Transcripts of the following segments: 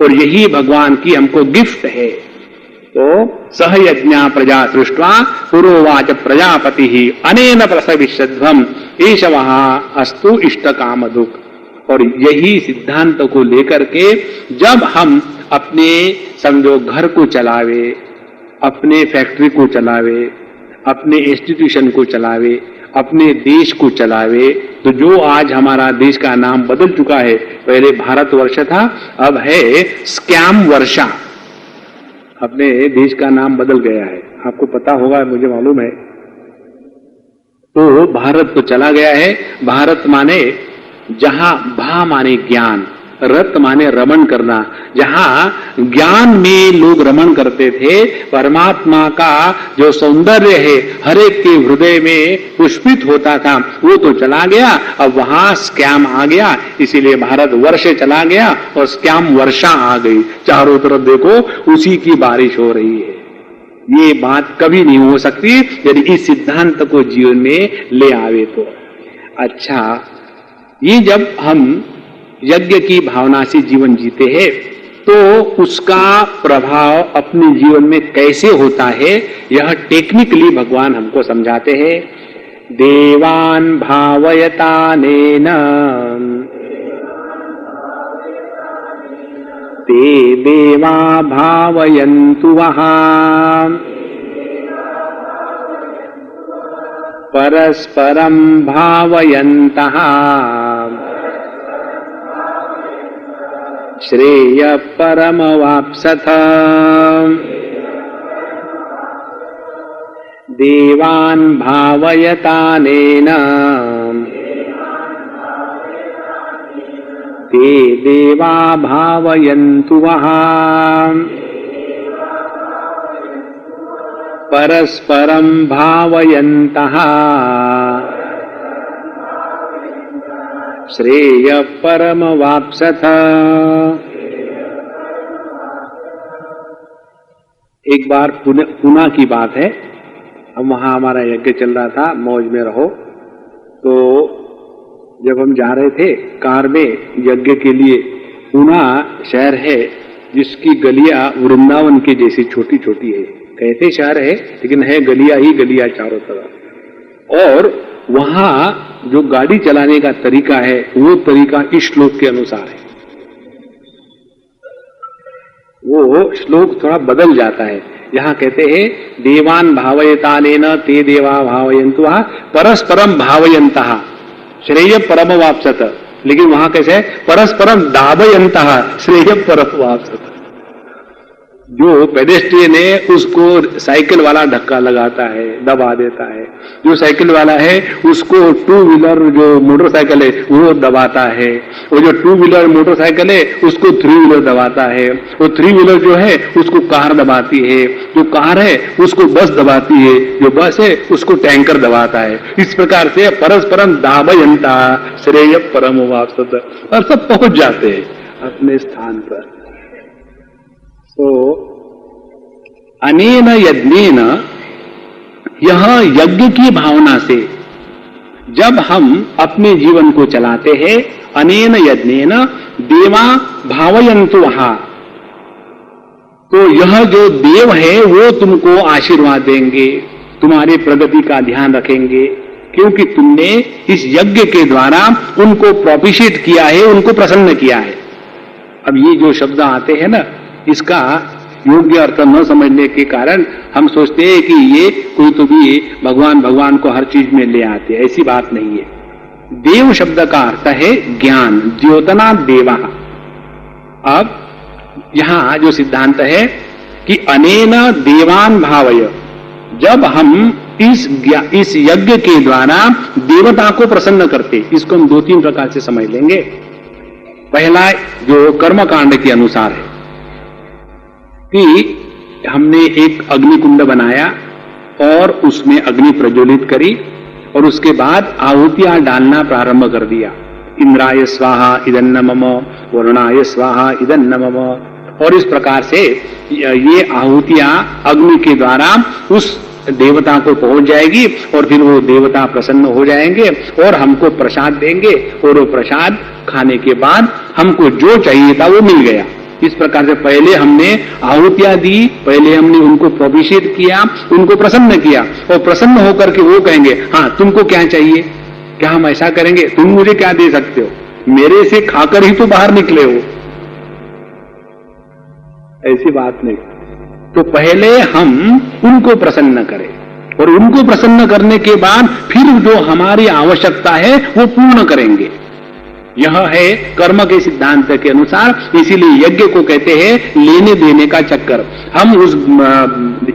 और यही भगवान की हमको गिफ्ट है। तो सहयज्ञा प्रजा सृष्ट्वा पुरोवाच प्रजापति ही अनेन प्रसविष्यध्वम ईशवः अस्तु इष्ट कामधुक्। और यही सिद्धांत को लेकर के जब हम अपने समझो घर को चलावे, अपने फैक्ट्री को चलावे, अपने इंस्टीट्यूशन को चलावे, अपने देश को चलावे, तो जो आज हमारा देश का नाम बदल चुका है, पहले भारतवर्ष था, अब है स्कैम वर्षा। अपने देश का नाम बदल गया है, आपको पता होगा, मुझे मालूम है। तो भारत तो चला गया है। भारत माने जहां भा माने ज्ञान, रत माने रमण करना, जहां ज्ञान में लोग रमण करते थे, परमात्मा का जो सौंदर्य है हर एक के हृदय में पुष्पित होता था, वो तो चला गया। अब वहां स्कैम आ गया, इसीलिए भारत वर्ष चला गया और स्कैम वर्षा आ गई। चारों तरफ देखो उसी की बारिश हो रही है। ये बात कभी नहीं हो सकती यदि इस सिद्धांत को जीवन में ले आवे तो। अच्छा, ये जब हम यज्ञ की भावना से जीवन जीते हैं तो उसका प्रभाव अपने जीवन में कैसे होता है, यह टेक्निकली भगवान हमको समझाते हैं। देवान भावयतानेन ते देवा भावयन्तु वहां परस्परं भावयन्तः श्रेय परमवाप्सथ। देवान् भावयतानेन ते देवा भावयन्तु वहां परस्परं भावयन्तः श्रेय परमवाप्सथ। एक बार पुणे की बात है, हम वहां हमारा यज्ञ चल रहा था, मौज में रहो। तो जब हम जा रहे थे कार में यज्ञ के लिए, पुणे शहर है जिसकी गलियां वृंदावन के जैसी छोटी छोटी है। कहते शहर है लेकिन है गलियां ही गलियां चारों तरफ। और वहां जो गाड़ी चलाने का तरीका है वो तरीका इस श्लोक के अनुसार है। वो श्लोक थोड़ा बदल जाता है। यहाँ कहते हैं देवान भावयतानेन ते देवा भावयन्तु परस्परम भावयन्तः श्रेय परमवाप्सत। लेकिन वहां कैसे है, परस्परम दावयन्तः श्रेय परमवाप्सत। जो पेडेस्ट्रियन है उसको साइकिल वाला धक्का लगाता है, दबा देता है। जो साइकिल वाला है उसको टू व्हीलर जो मोटरसाइकिल है वो दबाता है। और जो टू व्हीलर मोटरसाइकिल है उसको थ्री व्हीलर दबाता है। और थ्री व्हीलर जो है उसको कार दबाती है। जो कार है उसको बस दबाती है। जो बस है उसको टैंकर दबाता है। इस प्रकार से परस्परम दावयन्ता श्रेय परमवाप्सत, और सब पहुंच जाते हैं अपने स्थान पर। तो अनेन यज्ञेन, यह यज्ञ की भावना से जब हम अपने जीवन को चलाते हैं, अनेन यज्ञेन देवा भावयन्तु वहां, तो यह जो देव है वो तुमको आशीर्वाद देंगे, तुम्हारी प्रगति का ध्यान रखेंगे, क्योंकि तुमने इस यज्ञ के द्वारा उनको प्रोपिशिएट किया है, उनको प्रसन्न किया है। अब ये जो शब्द आते हैं ना, इसका योग्य अर्थ न समझने के कारण हम सोचते हैं कि ये कोई तो भी भगवान को हर चीज में ले आते हैं। ऐसी बात नहीं है। देव शब्द का अर्थ है ज्ञान, द्योतना देवा। अब यहां जो सिद्धांत है कि अनेन देवान भावय, जब हम इस यज्ञ के द्वारा देवता को प्रसन्न करते, इसको हम दो तीन प्रकार से समझ लेंगे। पहला जो कर्मकांड के अनुसार है कि हमने एक अग्निकुंड बनाया और उसमें अग्नि प्रज्वलित करी और उसके बाद आहुतियां डालना प्रारंभ कर दिया। इंद्राय स्वाहा इदन्न मम, वरुणाय स्वाहा इदन्न मम। और इस प्रकार से ये आहुतियां अग्नि के द्वारा उस देवता को पहुंच जाएगी और फिर वो देवता प्रसन्न हो जाएंगे और हमको प्रसाद देंगे। और वो प्रसाद खाने के बाद हमको जो चाहिए था वो मिल गया। इस प्रकार से पहले हमने आहुतियां दी, पहले हमने उनको प्रोभिषेट किया, उनको प्रसन्न किया, और प्रसन्न होकर के वो कहेंगे हाँ तुमको क्या चाहिए, क्या हम ऐसा करेंगे, तुम मुझे क्या दे सकते हो, मेरे से खाकर ही तो बाहर निकले हो, ऐसी बात नहीं। तो पहले हम उनको प्रसन्न करें, और उनको प्रसन्न करने के बाद फिर जो हमारी आवश्यकता है वो पूर्ण करेंगे। यह है कर्म के सिद्धांत के अनुसार, इसीलिए यज्ञ को कहते हैं लेने देने का चक्कर। हम उस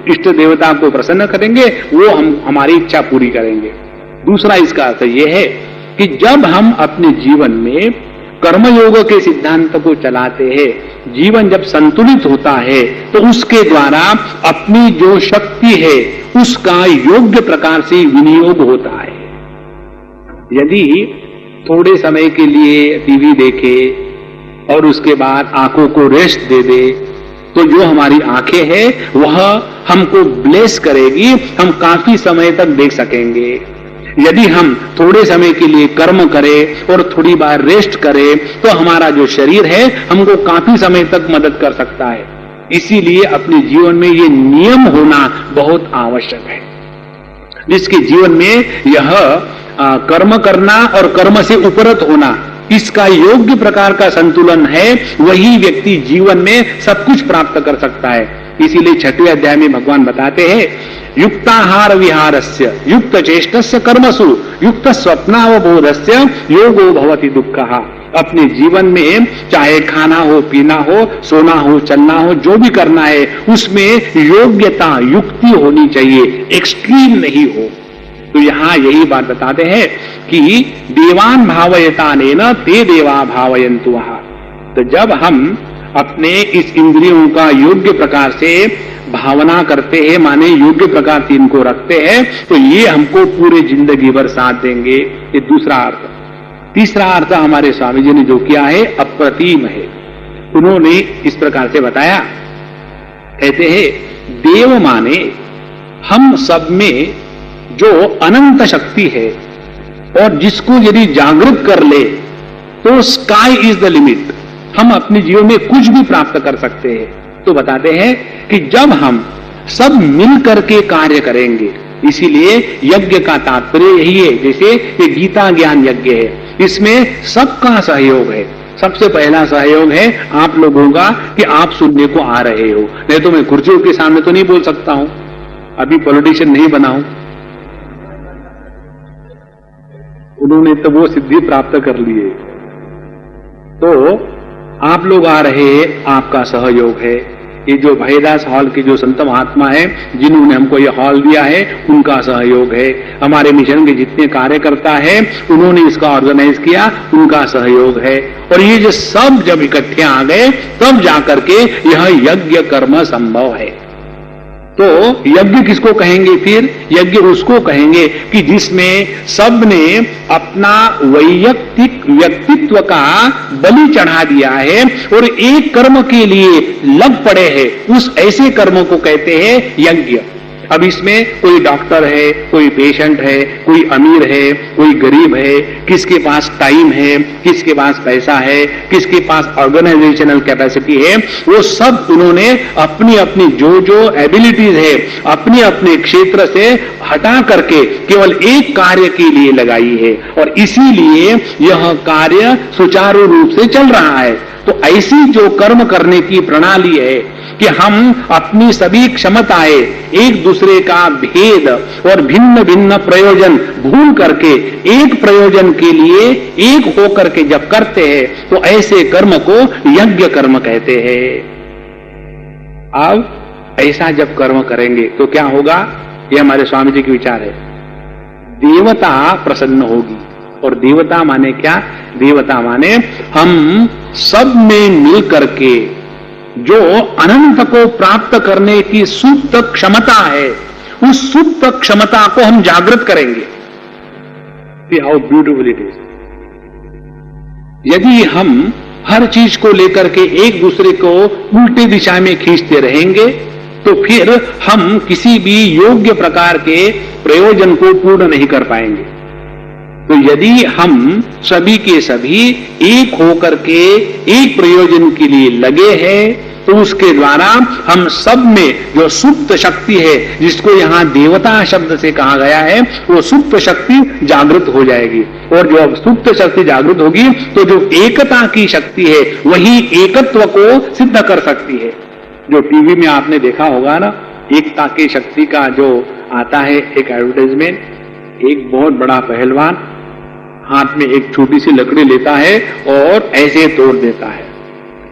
इष्ट देवता को प्रसन्न करेंगे, वो हमारी इच्छा पूरी करेंगे। दूसरा इसका अर्थ यह है कि जब हम अपने जीवन में कर्मयोग के सिद्धांत को चलाते हैं, जीवन जब संतुलित होता है तो उसके द्वारा अपनी जो शक्ति है उसका योग्य प्रकार से विनियोग होता है। यदि थोड़े समय के लिए टीवी देखे और उसके बाद आंखों को रेस्ट दे दे, तो जो हमारी आंखें हैं वह हमको ब्लेस करेगी, हम काफी समय तक देख सकेंगे। यदि हम थोड़े समय के लिए कर्म करें और थोड़ी बार रेस्ट करें तो हमारा जो शरीर है हमको काफी समय तक मदद कर सकता है। इसीलिए अपने जीवन में ये नियम होना बहुत आवश्यक है। जिसके जीवन में यह कर्म करना और कर्म से उपरत होना, इसका योग्य प्रकार का संतुलन है, वही व्यक्ति जीवन में सब कुछ प्राप्त कर सकता है। इसीलिए 6वें अध्याय में भगवान बताते हैं युक्ताहार विहारस्य युक्त चेष्टस्य कर्मसु युक्त स्वप्नावबोधस्य योगो भवति दुःखः। अपने जीवन में चाहे खाना हो, पीना हो, सोना हो, चलना हो, जो भी करना है उसमें योग्यता, युक्ति होनी चाहिए, एक्सट्रीम नहीं हो। तो यहां यही बात बताते हैं कि देवान भावयतानेन ते देवा भावयन्तु वः। तो जब हम अपने इस इंद्रियों का योग्य प्रकार से भावना करते हैं, माने योग्य प्रकार से इनको रखते हैं, तो ये हमको पूरे जिंदगी भर साथ देंगे। ये दूसरा अर्थ। तीसरा अर्थ हमारे स्वामी जी ने जो किया है अप्रतिम है। उन्होंने इस प्रकार से बताया, कहते हैं देव माने हम सब में जो अनंत शक्ति है और जिसको यदि जागृत कर ले तो स्काई इज द लिमिट, हम अपने जीवन में कुछ भी प्राप्त कर सकते हैं। तो बताते हैं कि जब हम सब मिल करके कार्य करेंगे, इसीलिए यज्ञ का तात्पर्य यही है। जैसे ये गीता ज्ञान यज्ञ है, इसमें सबका सहयोग है। सबसे पहला सहयोग है आप लोगों का कि आप सुनने को आ रहे हो, नहीं तो मैं कुर्सियों के सामने तो नहीं बोल सकता हूं, अभी पॉलिटिशियन नहीं बना हूं। उन्होंने तो वो सिद्धि प्राप्त कर ली है। तो आप लोग आ रहे हैं, आपका सहयोग है। ये जो भैदास हॉल के जो संत महात्मा है जिन्होंने हमको ये हॉल दिया है, उनका सहयोग है। हमारे मिशन के जितने कार्यकर्ता है उन्होंने इसका ऑर्गेनाइज किया, उनका सहयोग है। और ये जो सब जब इकट्ठे आ गए तब जाकर के यह यज्ञ कर्म संभव है। तो यज्ञ किसको कहेंगे? फिर यज्ञ उसको कहेंगे कि जिसमें सबने अपना वैयक्तिक व्यक्तित्व का बलि चढ़ा दिया है और एक कर्म के लिए लग पड़े हैं, उस ऐसे कर्म को कहते हैं यज्ञ। अब इसमें कोई डॉक्टर है, कोई पेशेंट है, कोई अमीर है, कोई गरीब है, किसके पास टाइम है, किसके पास पैसा है, किसके पास ऑर्गेनाइजेशनल कैपेसिटी है, वो सब उन्होंने अपनी अपनी जो जो एबिलिटीज है अपने अपने क्षेत्र से हटा करके केवल एक कार्य के लिए लगाई है। और इसीलिए यह कार्य सुचारू रूप से चल रहा है। तो ऐसी जो कर्म करने की प्रणाली है कि हम अपनी सभी क्षमताएं, एक दूसरे का भेद और भिन्न भिन्न प्रयोजन भूल करके एक प्रयोजन के लिए एक होकर के जब करते हैं तो ऐसे कर्म को यज्ञ कर्म कहते हैं। अब ऐसा जब कर्म करेंगे तो क्या होगा? ये हमारे स्वामी जी के विचार है। देवता प्रसन्न होगी। और देवता माने क्या? देवता माने हम सब में मिल करके जो अनंत को प्राप्त करने की सुप्त क्षमता है, उस सुप्त क्षमता को हम जागृत करेंगे। See how beautiful it is। यदि हम हर चीज को लेकर के एक दूसरे को उल्टी दिशा में खींचते रहेंगे तो फिर हम किसी भी योग्य प्रकार के प्रयोजन को पूर्ण नहीं कर पाएंगे। तो यदि हम सभी के सभी एक होकर के एक प्रयोजन के लिए लगे हैं, तो उसके द्वारा हम सब में जो सुप्त शक्ति है, जिसको यहां देवता शब्द से कहा गया है, वो सुप्त शक्ति जागृत हो जाएगी। और जो सुप्त शक्ति जागृत होगी तो जो एकता की शक्ति है वही एकत्व को सिद्ध कर सकती है। जो टीवी में आपने देखा होगा ना, एकता की शक्ति का जो आता है एक एडवर्टाइजमेंट, एक बहुत बड़ा पहलवान हाथ में एक छोटी सी लकड़ी लेता है और ऐसे तोड़ देता है,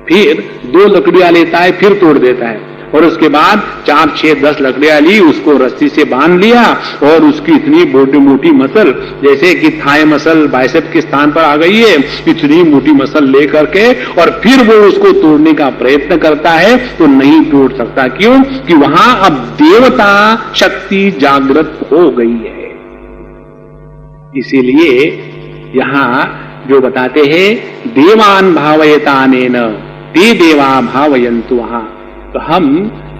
फिर 2 लकड़ियां लेता है, फिर तोड़ देता है, और उसके बाद 4, 6, 10 लकड़ियां ली, उसको रस्सी से बांध लिया और उसकी इतनी मोटी मोटी मसल, जैसे कि थाई मसल बाइसेप के स्थान पर आ गई है, इतनी मोटी मसल लेकर के और फिर वो उसको तोड़ने का प्रयत्न करता है तो नहीं तोड़ सकता। क्यों? कि वहां अब देवता शक्ति जागृत हो गई है। इसीलिए यहां जो बताते हैं देवान भावयतानेन ते देवा भावयन्तु, वहां तो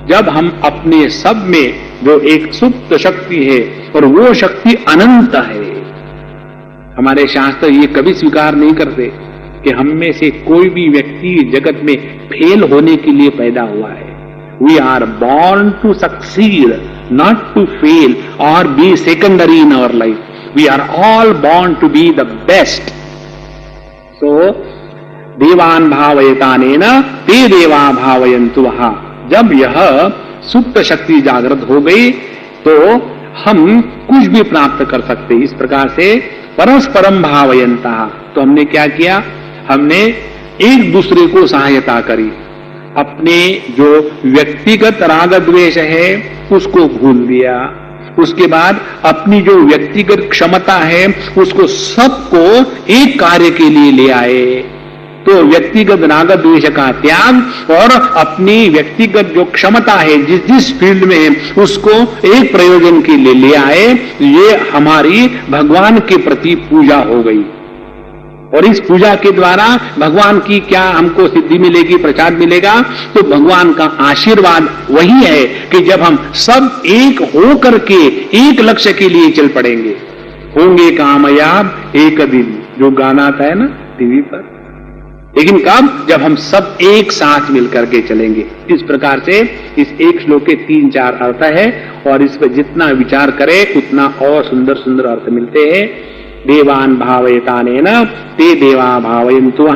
जब हम अपने सब में जो एक सुप्त शक्ति है और वो शक्ति अनंत है, हमारे शास्त्र ये कभी स्वीकार नहीं करते कि हम में से कोई भी व्यक्ति जगत में फेल होने के लिए पैदा हुआ है। We are born to succeed, not to fail और be secondary in our life. We are all born to be the best. So, देवान भावयतानेन ते देवा भावयन्तु, वहां जब यह सुप्त शक्ति जागृत हो गई तो हम कुछ भी प्राप्त कर सकते। इस प्रकार से परस्परम भावयन्तः, तो हमने क्या किया? हमने एक दूसरे को सहायता करी, अपने जो व्यक्तिगत राग द्वेष है उसको भूल दिया, उसके बाद अपनी जो व्यक्तिगत क्षमता है उसको सबको एक कार्य के लिए ले आए। तो व्यक्तिगत राग द्वेष का त्याग और अपनी व्यक्तिगत जो क्षमता है जिस जिस फील्ड में है उसको एक प्रयोजन के लिए ले आए। ये हमारी भगवान के प्रति पूजा हो गई, और इस पूजा के द्वारा भगवान की क्या हमको सिद्धि मिलेगी, प्रसाद मिलेगा? तो भगवान का आशीर्वाद वही है कि जब हम सब एक हो करके एक लक्ष्य के लिए चल पड़ेंगे, होंगे कामयाब एक दिन, जो गाना आता है ना टीवी पर। लेकिन कब? जब हम सब एक साथ मिलकर के चलेंगे। इस प्रकार से इस एक श्लोक के 3-4 अर्थ है, और इस पर जितना विचार करें उतना और सुंदर सुंदर अर्थ मिलते हैं। देवान भावयतानेन ते देवा भावयन्तु,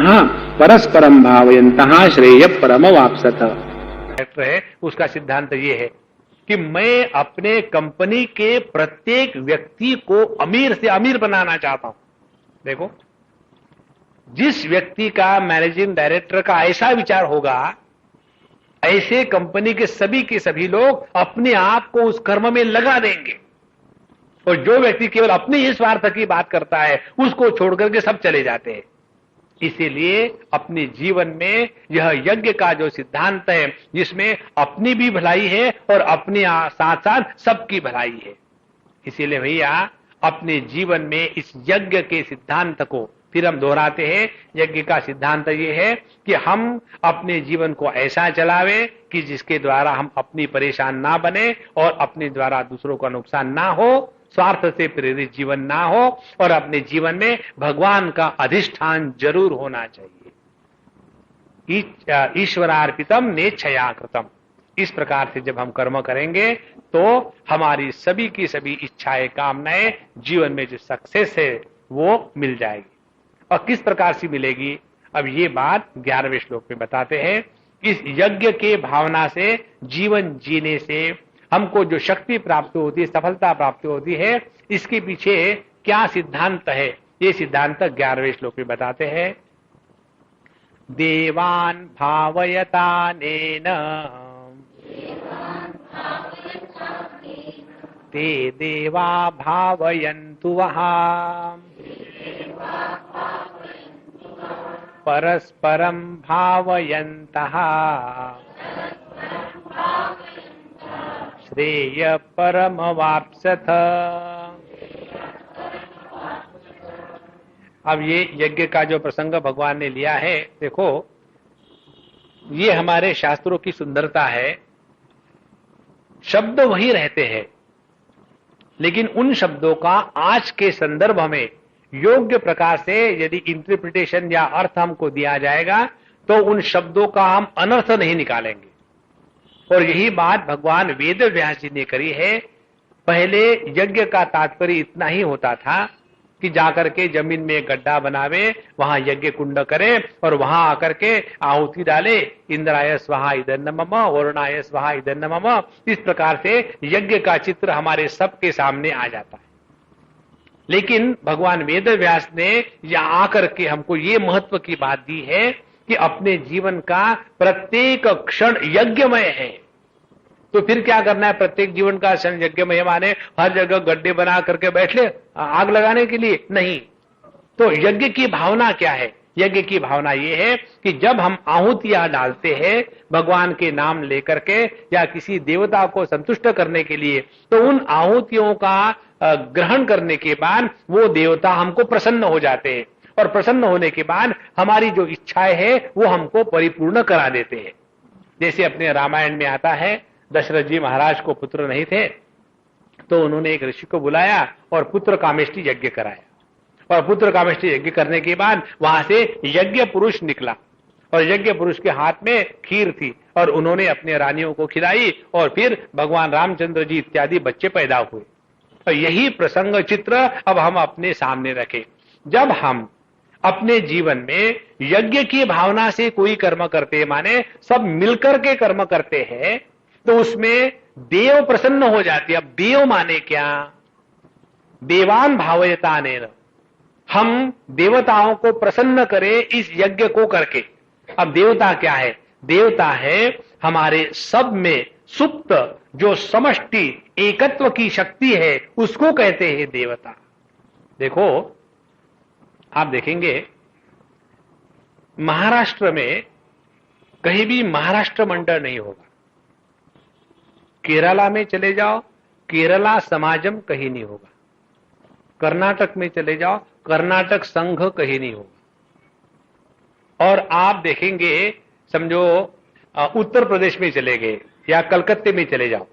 परस्परम भावयन्तः श्रेय परम वाप्सत। उसका सिद्धांत ये है कि मैं अपने कंपनी के प्रत्येक व्यक्ति को अमीर से अमीर बनाना चाहता हूं। देखो, जिस व्यक्ति का मैनेजिंग डायरेक्टर का ऐसा विचार होगा, ऐसे कंपनी के सभी लोग अपने आप को उस कर्म में लगा देंगे, और जो व्यक्ति केवल अपने ही स्वार्थ की बात करता है उसको छोड़कर के सब चले जाते हैं। इसीलिए अपने जीवन में यह यज्ञ का जो सिद्धांत है, जिसमें अपनी भी भलाई है और अपने साथ साथ सबकी भलाई है, इसीलिए भैया अपने जीवन में इस यज्ञ के सिद्धांत को फिर हम दोहराते हैं। यज्ञ का सिद्धांत ये है कि हम अपने जीवन को ऐसा चलावे कि जिसके द्वारा हम अपनी परेशान ना बने और अपने द्वारा दूसरों का नुकसान ना हो, स्वार्थ से प्रेरित जीवन ना हो, और अपने जीवन में भगवान का अधिष्ठान जरूर होना चाहिए। ईश्वरार्पितम नेच्छया कृतम। इस प्रकार से जब हम कर्म करेंगे तो हमारी सभी की सभी इच्छाएं, कामनाएं, जीवन में जो सक्सेस है वो मिल जाएगी। और किस प्रकार से मिलेगी, अब ये बात 11वें श्लोक में बताते हैं। इस यज्ञ के भावना से जीवन जीने से हमको जो शक्ति प्राप्त होती है, सफलता प्राप्त होती है, इसके पीछे क्या सिद्धांत है, ये सिद्धांत 11वें श्लोक में बताते हैं। देवान भावयतानेन ते देवा भावयन्तु, वहां परस्परम भावयन्तः श्रेय परम वाप्सथ। अब ये यज्ञ का जो प्रसंग भगवान ने लिया है, देखो ये हमारे शास्त्रों की सुंदरता है। शब्द वही रहते हैं, लेकिन उन शब्दों का आज के संदर्भ में योग्य प्रकार से यदि इंटरप्रिटेशन या अर्थ हमको दिया जाएगा तो उन शब्दों का हम अनर्थ नहीं निकालेंगे। और यही बात भगवान वेद व्यास जी ने करी है। पहले यज्ञ का तात्पर्य इतना ही होता था कि जाकर के जमीन में गड्ढा बनावे, वहां यज्ञ कुंड करे और वहां आकर के आहुति डाले, इंद्राय स्वाहा इदन्न मम, वरुणाय स्वाहा इदन्न मम। इस प्रकार से यज्ञ का चित्र हमारे सबके सामने आ जाता है। लेकिन भगवान वेद व्यास ने यहां आकर के हमको ये महत्व की बात दी है कि अपने जीवन का प्रत्येक क्षण यज्ञमय है। तो फिर क्या करना है? प्रत्येक जीवन का क्षण यज्ञमय माने हर जगह गड्ढे बना करके बैठ ले आग लगाने के लिए? नहीं। तो यज्ञ की भावना क्या है? यज्ञ की भावना ये है कि जब हम आहुतियां डालते हैं भगवान के नाम लेकर के या किसी देवता को संतुष्ट करने के लिए, तो उन आहुतियों का ग्रहण करने के बाद वो देवता हमको प्रसन्न हो जाते हैं और प्रसन्न होने के बाद हमारी जो इच्छाएं है वो हमको परिपूर्ण करा देते हैं। जैसे अपने रामायण में आता है, दशरथ जी महाराज को पुत्र नहीं थे तो उन्होंने एक ऋषि को बुलाया और पुत्र कामेष्टि यज्ञ कराया। और पुत्र कामेष्टि यज्ञ करने के बाद वहां से यज्ञ पुरुष निकला और यज्ञ पुरुष के हाथ में खीर थी और उन्होंने अपने रानियों को खिलाई और फिर भगवान रामचंद्र जी इत्यादि बच्चे पैदा हुए। और यही प्रसंग चित्र अब हम अपने सामने रखें। जब हम अपने जीवन में यज्ञ की भावना से कोई कर्म करते माने सब मिलकर के कर्म करते हैं तो उसमें देव प्रसन्न हो जाते हैं। अब देव माने क्या? देवान भावयता ने, हम देवताओं को प्रसन्न करें इस यज्ञ को करके। अब देवता क्या है? देवता है हमारे सब में सुप्त जो समष्टि एकत्व की शक्ति है उसको कहते हैं देवता। देखो आप देखेंगे महाराष्ट्र में कहीं भी महाराष्ट्र मंडल नहीं होगा। केरला में चले जाओ केरला समाजम कहीं नहीं होगा। कर्नाटक में चले जाओ कर्नाटक संघ कहीं नहीं होगा। और आप देखेंगे समझो उत्तर प्रदेश में चले गए या कलकत्ते में चले जाओ,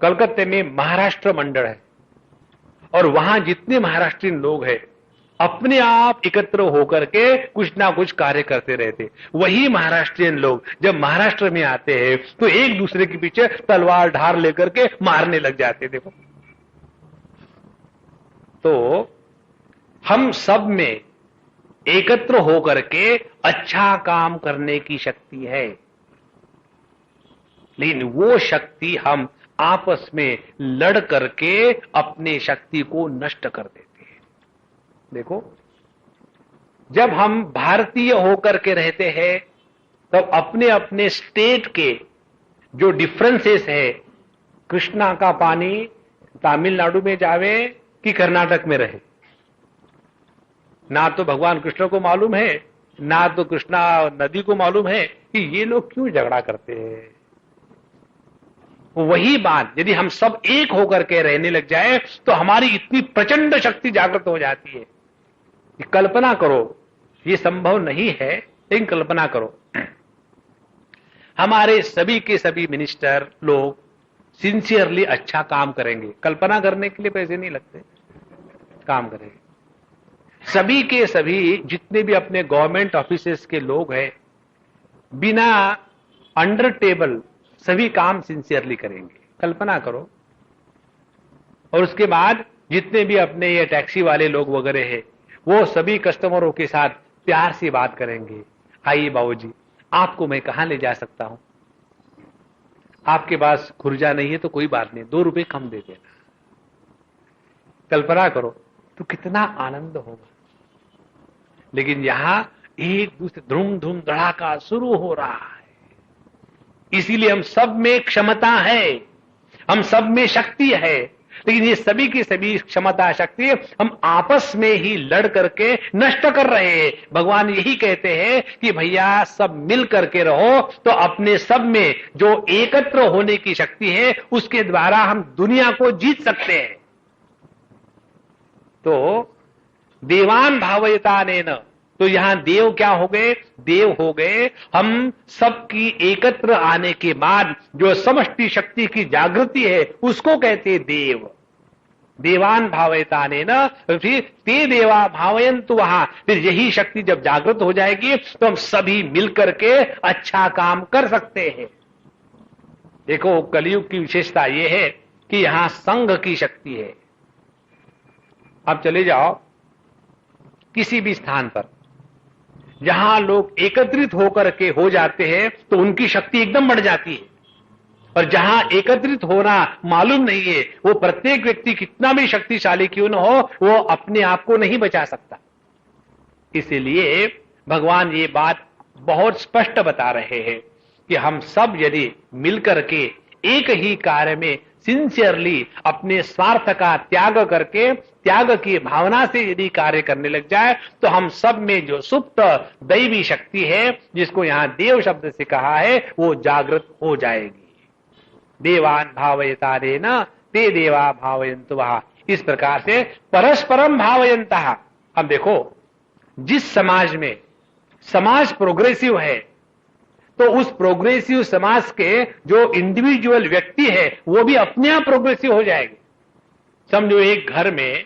कलकत्ते में महाराष्ट्र मंडल है और वहां जितने महाराष्ट्रीयन लोग हैं अपने आप एकत्र होकर के कुछ ना कुछ कार्य करते रहते। वही महाराष्ट्रीयन लोग जब महाराष्ट्र में आते हैं तो एक दूसरे के पीछे तलवार ढाल लेकर के मारने लग जाते। देखो, तो हम सब में एकत्र होकर के अच्छा काम करने की शक्ति है, लेकिन वो शक्ति हम आपस में लड़ करके अपने शक्ति को नष्ट कर देते हैं। देखो, जब हम भारतीय होकर के रहते हैं तब अपने अपने स्टेट के जो डिफरेंसेस है, कृष्णा का पानी तमिलनाडु में जावे कि कर्नाटक में रहे, ना तो भगवान कृष्ण को मालूम है ना तो कृष्णा नदी को मालूम है कि ये लोग क्यों झगड़ा करते हैं। वही बात यदि हम सब एक होकर के रहने लग जाए तो हमारी इतनी प्रचंड शक्ति जागृत हो जाती है। कल्पना करो, ये संभव नहीं है लेकिन कल्पना करो, हमारे सभी के सभी मिनिस्टर लोग सिंसियरली अच्छा काम करेंगे, कल्पना करने के लिए पैसे नहीं लगते, काम करेंगे। सभी के सभी जितने भी अपने गवर्नमेंट ऑफिसेस के लोग हैं बिना अंडर टेबल सभी काम सिंसियरली करेंगे, कल्पना करो। और उसके बाद जितने भी अपने ये टैक्सी वाले लोग वगैरह हैं वो सभी कस्टमरों के साथ प्यार से बात करेंगे। आइए बाबूजी, आपको मैं कहां ले जा सकता हूं, आपके पास खुर्जा नहीं है तो कोई बात नहीं, 2 रुपए कम दे देना। कल्पना करो तो कितना आनंद होगा। लेकिन यहां एक दूसरे धूम धूम धड़ाका शुरू हो रहा है। इसीलिए हम सब में क्षमता है, हम सब में शक्ति है, लेकिन ये सभी की सभी क्षमता शक्ति हम आपस में ही लड़ करके नष्ट कर रहे हैं। भगवान यही कहते हैं कि भैया सब मिल करके रहो, तो अपने सब में जो एकत्र होने की शक्ति है उसके द्वारा हम दुनिया को जीत सकते हैं। तो देवान भावयता नेन, तो यहां देव क्या हो गए? देव हो गए हम सबकी एकत्र आने के बाद जो समष्टि शक्ति की जागृति है उसको कहते देव। देवान भावयतानेन, फिर ते देवा भावयन्तु वहां, फिर यही शक्ति जब जागृत हो जाएगी तो हम सभी मिलकर के अच्छा काम कर सकते हैं। देखो कलयुग की विशेषता यह है कि यहां संघ की शक्ति है। अब चले जाओ किसी भी स्थान पर जहां लोग एकत्रित होकर के हो जाते हैं तो उनकी शक्ति एकदम बढ़ जाती है, और जहां एकत्रित होना मालूम नहीं है वो प्रत्येक व्यक्ति कितना भी शक्तिशाली क्यों न हो वो अपने आप को नहीं बचा सकता। इसीलिए भगवान ये बात बहुत स्पष्ट बता रहे हैं कि हम सब यदि मिलकर के एक ही कार्य में सिंसियरली अपने स्वार्थ का त्याग करके त्याग की भावना से यदि कार्य करने लग जाए तो हम सब में जो सुप्त दैवी शक्ति है, जिसको यहां देव शब्द से कहा है, वो जागृत हो जाएगी। देवान भावयतानेन ते देवा भावयन्तु वहा, इस प्रकार से परस्परम भावयन्तः। अब देखो जिस समाज में समाज प्रोग्रेसिव है तो उस प्रोग्रेसिव समाज के जो इंडिविजुअल व्यक्ति है वो भी अपने आप प्रोग्रेसिव हो जाएंगे। समझो एक घर में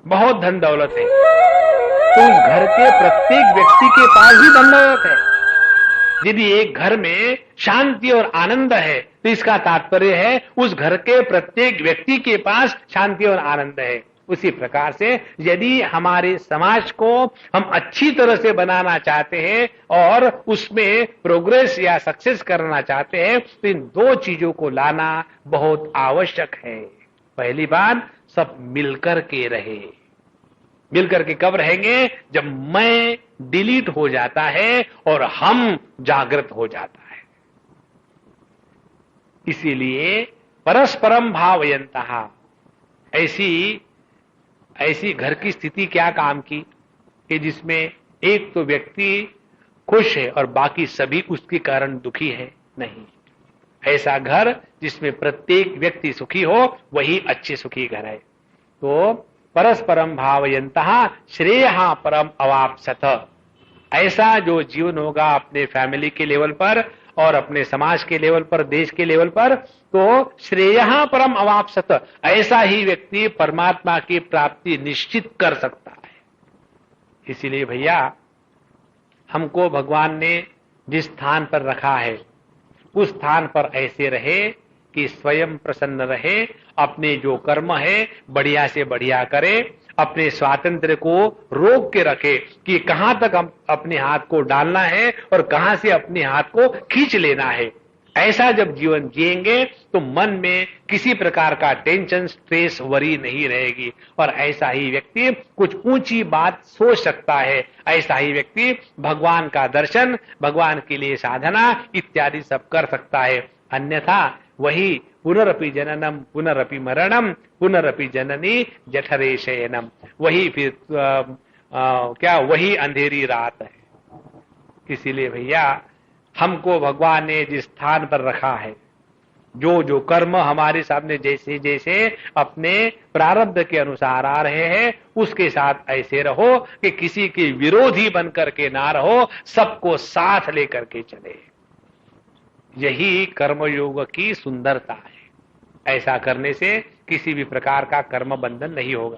बहुत धन दौलत है तो उस घर के प्रत्येक व्यक्ति के पास भी धन दौलत है। यदि एक घर में शांति और आनंद है तो इसका तात्पर्य है उस घर के प्रत्येक व्यक्ति के पास शांति और आनंद है। उसी प्रकार से यदि हमारे समाज को हम अच्छी तरह से बनाना चाहते हैं और उसमें प्रोग्रेस या सक्सेस करना चाहते हैं तो इन दो चीजों को लाना बहुत आवश्यक है। पहली बात, सब मिलकर के रहे। मिलकर के कब रहेंगे? जब मैं डिलीट हो जाता है और हम जागृत हो जाता है। इसीलिए परस्परम भावयन्तः, ऐसी घर की स्थिति क्या काम की कि जिसमें एक तो व्यक्ति खुश है और बाकी सभी उसके कारण दुखी है? नहीं, ऐसा घर जिसमें प्रत्येक व्यक्ति सुखी हो वही अच्छे सुखी घर है। तो परस्परम भावयन्तः श्रेयः परम अवाप्सत, ऐसा जो जीवन होगा अपने फैमिली के लेवल पर और अपने समाज के लेवल पर, देश के लेवल पर, तो श्रेयः परम अवाप्सत, ऐसा ही व्यक्ति परमात्मा की प्राप्ति निश्चित कर सकता है। इसीलिए भैया हमको भगवान ने जिस स्थान पर रखा है उस स्थान पर ऐसे रहे कि स्वयं प्रसन्न रहे, अपने जो कर्म है बढ़िया से बढ़िया करे, अपने स्वातंत्र्य को रोक के रखे कि कहां तक हम अपने हाथ को डालना है और कहां से अपने हाथ को खींच लेना है। ऐसा जब जीवन जिएंगे तो मन में किसी प्रकार का टेंशन, स्ट्रेस, वरी नहीं रहेगी और ऐसा ही व्यक्ति कुछ ऊंची बात सोच सकता है। ऐसा ही व्यक्ति भगवान का दर्शन, भगवान के लिए साधना इत्यादि सब कर सकता है। अन्यथा वही पुनरपि जननम पुनरपि मरणम पुनरपि जननी जठरे शयनम, वही फिर क्या वही अंधेरी रात है। इसीलिए भैया हमको भगवान ने जिस स्थान पर रखा है, जो जो कर्म हमारे सामने जैसे जैसे अपने प्रारब्ध के अनुसार आ रहे हैं उसके साथ ऐसे रहो कि किसी के विरोधी बनकर के ना रहो, सबको साथ लेकर के चले। यही कर्मयोग की सुंदरता है। ऐसा करने से किसी भी प्रकार का कर्म बंधन नहीं होगा।